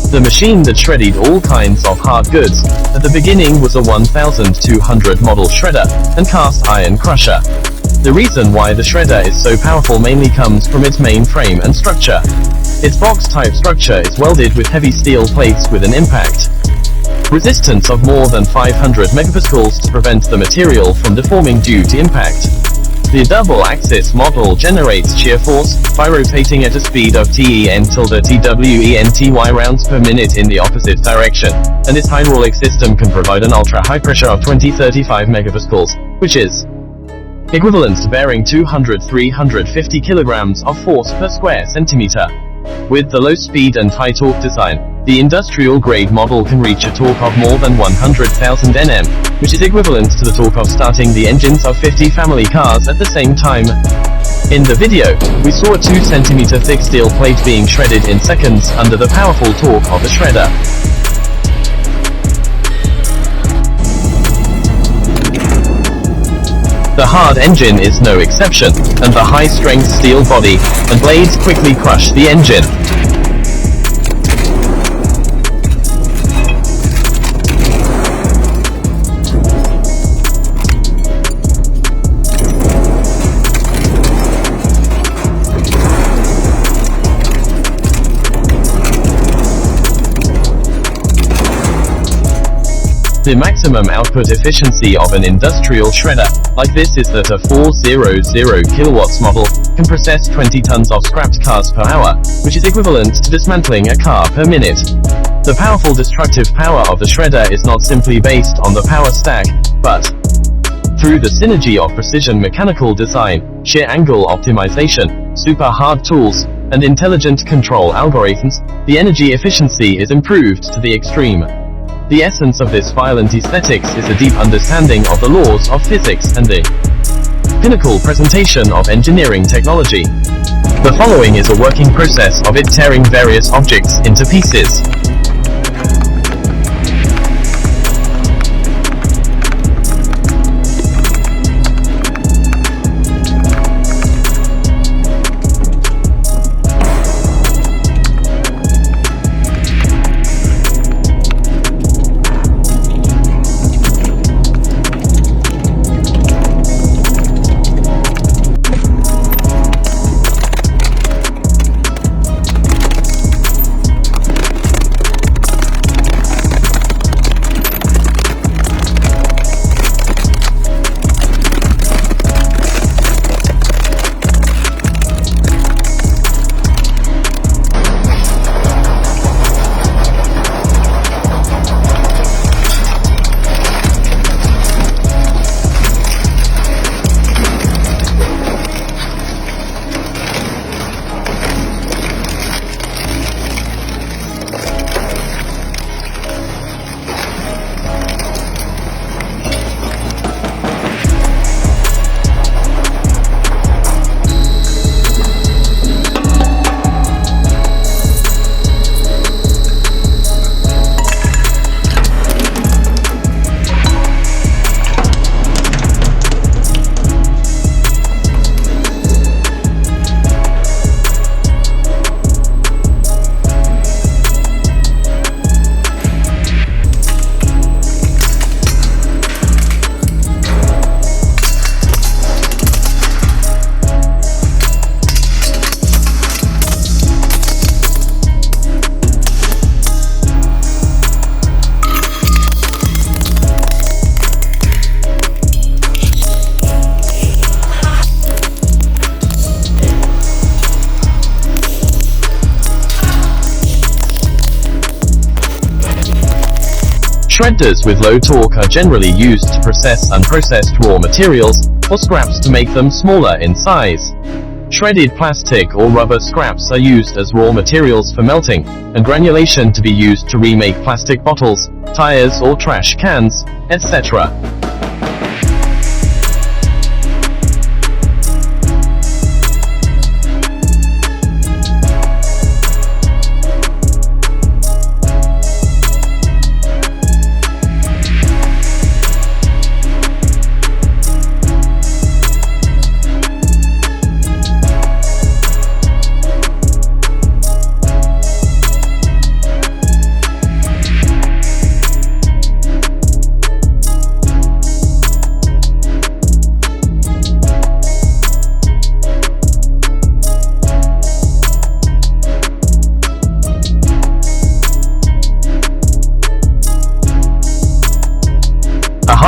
The machine that shredded all kinds of hard goods at the beginning was a 1200 model shredder and cast iron crusher. The reason why the shredder is so powerful mainly comes from its main frame and structure. Its box-type structure is welded with heavy steel plates with an impact resistance of more than 500 megapascals to prevent the material from deforming due to impact. The double-axis model generates shear force by rotating at a speed of TEN-TWENTY rounds per minute in the opposite direction, and its hydraulic system can provide an ultra-high pressure of 2035 megapascals, which is equivalent to bearing 200-350 kilograms of force per square centimeter. With the low speed and high torque design, the industrial-grade model can reach a torque of more than 100,000 Nm, which is equivalent to the torque of starting the engines of 50 family cars at the same time. In the video, we saw a 2 cm thick steel plate being shredded in seconds under the powerful torque of the shredder. The hard engine is no exception, and the high-strength steel body and blades quickly crush the engine. The maximum output efficiency of an industrial shredder like this is that a 400 kilowatts model can process 20 tons of scrapped cars per hour, which is equivalent to dismantling a car per minute. The powerful destructive power of the shredder is not simply based on the power stack, but through the synergy of precision mechanical design, shear angle optimization, super hard tools, and intelligent control algorithms, the energy efficiency is improved to the extreme. The essence of this violent aesthetics is a deep understanding of the laws of physics and the pinnacle presentation of engineering technology. The following is a working process of it tearing various objects into pieces. Shredders with low torque are generally used to process unprocessed raw materials, or scraps to make them smaller in size. Shredded plastic or rubber scraps are used as raw materials for melting, and granulation to be used to remake plastic bottles, tires or trash cans, etc.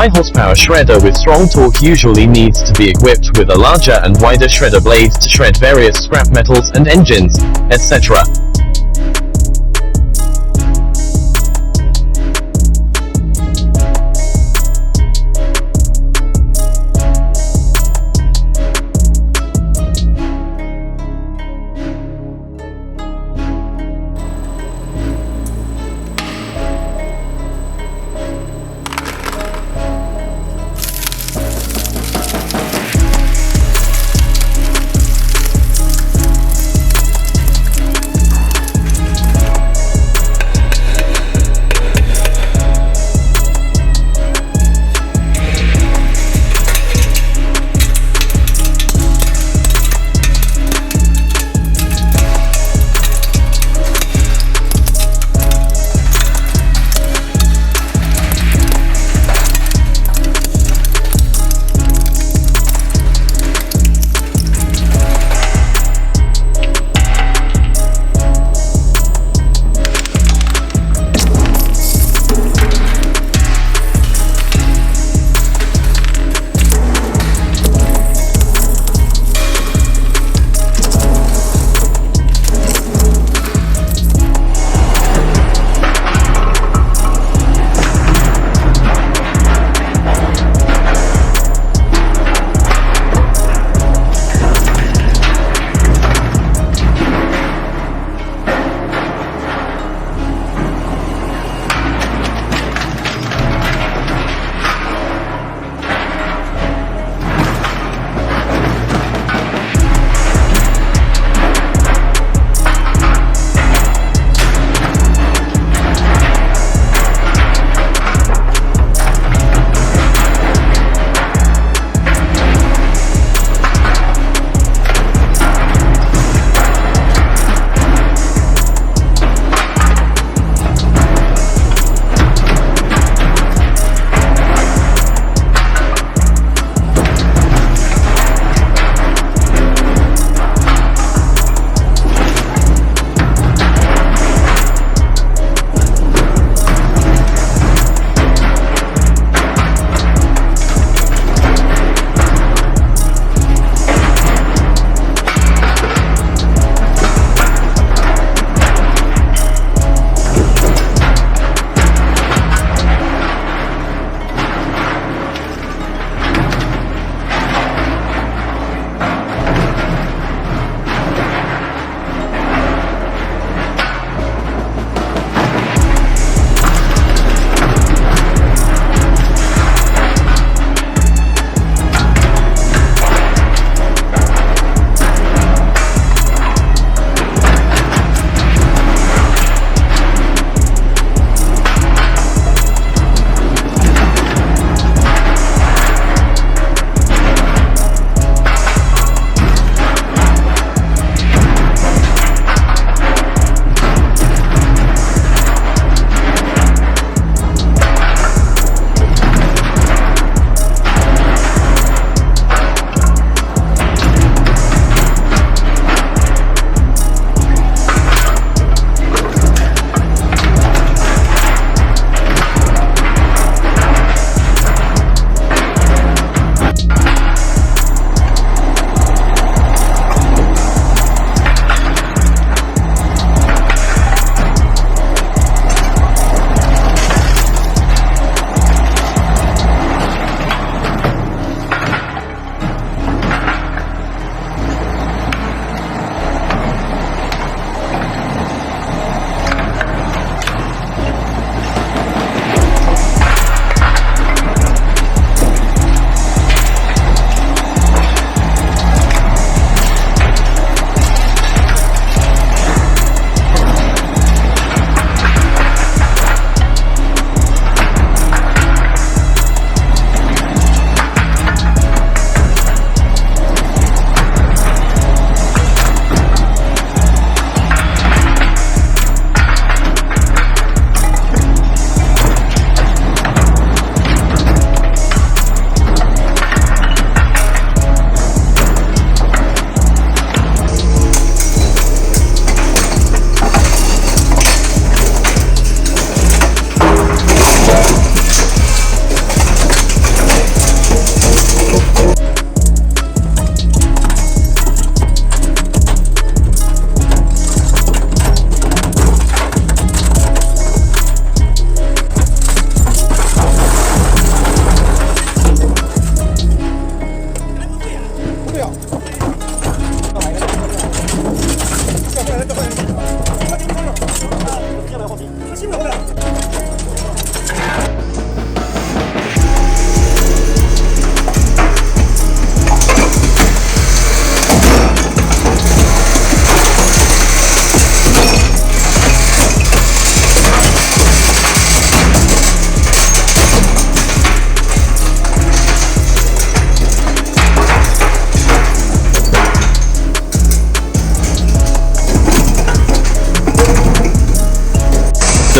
high horsepower shredder with strong torque usually needs to be equipped with a larger and wider shredder blade to shred various scrap metals and engines, etc.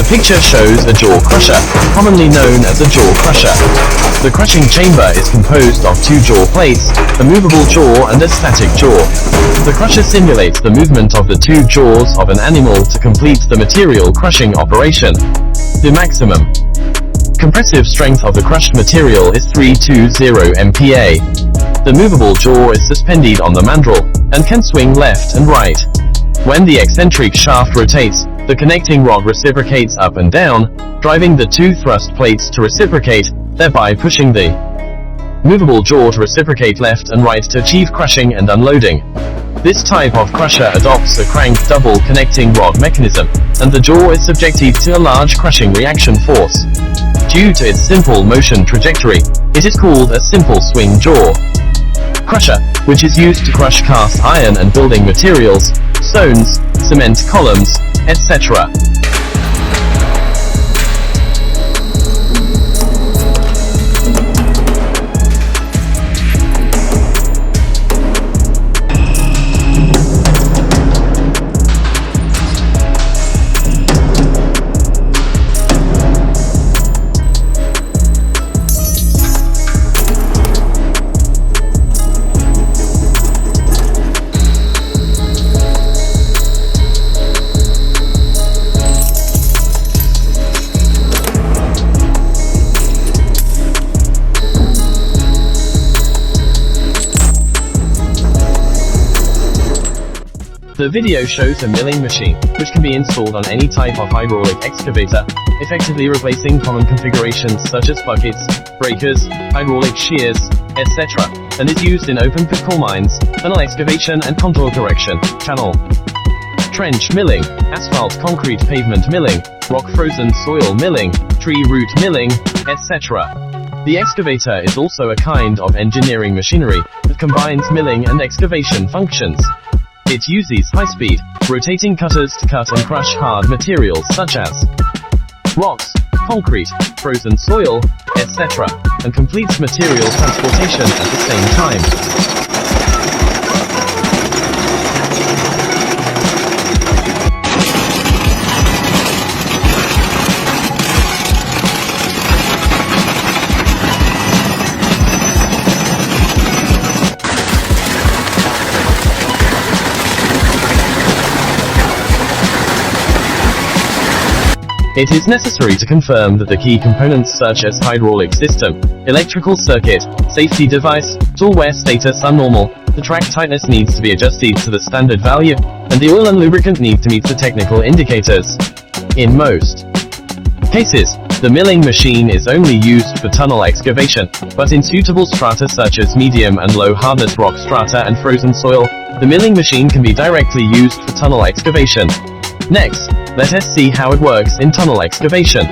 The picture shows a jaw crusher, commonly known as a jaw crusher. The crushing chamber is composed of two jaw plates, a movable jaw and a static jaw. The crusher simulates the movement of the two jaws of an animal to complete the material crushing operation. The maximum compressive strength of the crushed material is 320 MPa. The movable jaw is suspended on the mandrel, and can swing left and right. When the eccentric shaft rotates, the connecting rod reciprocates up and down, driving the two thrust plates to reciprocate, thereby pushing the movable jaw to reciprocate left and right to achieve crushing and unloading. This type of crusher adopts a cranked double connecting rod mechanism, and the jaw is subjected to a large crushing reaction force. Due to its simple motion trajectory, it is called a simple swing jaw crusher, which is used to crush cast iron and building materials, stones, cement columns, etc. The video shows a milling machine, which can be installed on any type of hydraulic excavator, effectively replacing common configurations such as buckets, breakers, hydraulic shears, etc., and is used in open pit coal mines, tunnel excavation and contour correction, channel trench milling, asphalt concrete pavement milling, rock frozen soil milling, tree root milling, etc. The excavator is also a kind of engineering machinery that combines milling and excavation functions. It uses high-speed, rotating cutters to cut and crush hard materials such as rocks, concrete, frozen soil, etc., and completes material transportation at the same time. It is necessary to confirm that the key components such as hydraulic system, electrical circuit, safety device, tool wear status are normal, the track tightness needs to be adjusted to the standard value, and the oil and lubricant need to meet the technical indicators. In most cases, the milling machine is only used for tunnel excavation, but in suitable strata such as medium and low hardness rock strata and frozen soil, the milling machine can be directly used for tunnel excavation. Next, let us see how it works in tunnel excavation.